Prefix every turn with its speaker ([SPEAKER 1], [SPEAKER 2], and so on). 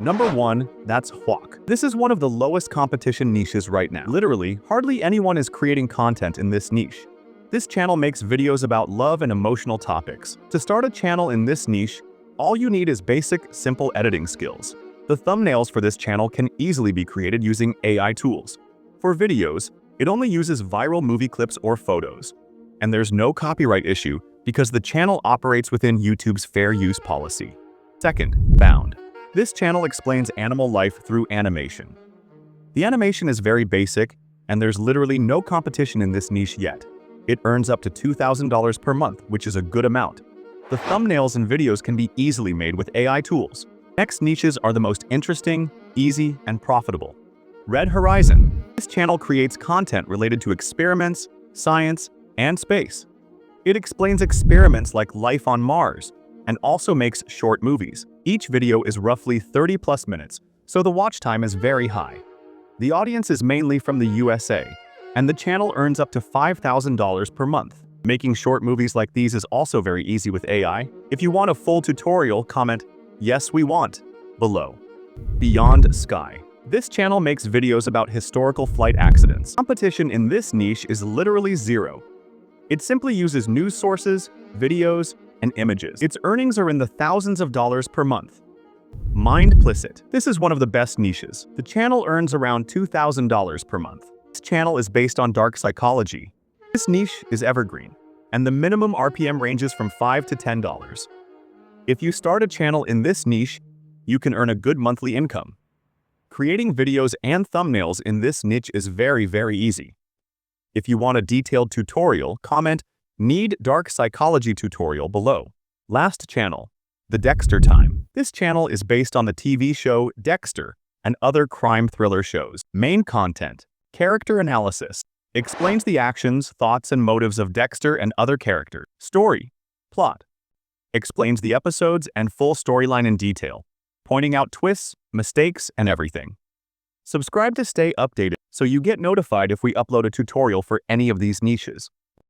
[SPEAKER 1] Number 1, that's Hawk. This is one of the lowest competition niches right now. Literally, hardly anyone is creating content in this niche. This channel makes videos about love and emotional topics. To start a channel in this niche, all you need is basic, simple editing skills. The thumbnails for this channel can easily be created using AI tools. For videos, it only uses viral movie clips or photos. And there's no copyright issue because the channel operates within YouTube's fair use policy. Second, Bound. This channel explains animal life through animation. The animation is very basic, and there's literally no competition in this niche yet. It earns up to $2,000 per month, which is a good amount. The thumbnails and videos can be easily made with AI tools. Next niches are the most interesting, easy, and profitable. Red Horizon. This channel creates content related to experiments, science, and space. It explains experiments like life on Mars, and also makes short movies. Each video is roughly 30+ minutes, so the watch time is very high. The audience is mainly from the USA, and the channel earns up to $5,000 per month. Making short movies like these is also very easy with AI. If you want a full tutorial, comment, "Yes, we want," below. Beyond Sky. This channel makes videos about historical flight accidents. Competition in this niche is literally zero. It simply uses news sources, videos, and images. Its earnings are in the thousands of dollars per month. Mindplicit. This is one of the best niches. The channel earns around $2,000 per month. This channel is based on dark psychology. This niche is evergreen, and the minimum RPM ranges from $5 to $10. If you start a channel in this niche, you can earn a good monthly income. Creating videos and thumbnails in this niche is very easy. If you want a detailed tutorial, comment, "Need dark psychology tutorial" below. Last channel, The Dexter Time. This channel is based on the TV show Dexter and other crime thriller shows. Main content, character analysis, explains the actions, thoughts, and motives of Dexter and other characters. Story, plot, explains the episodes and full storyline in detail, pointing out twists, mistakes, and everything. Subscribe to stay updated so you get notified if we upload a tutorial for any of these niches.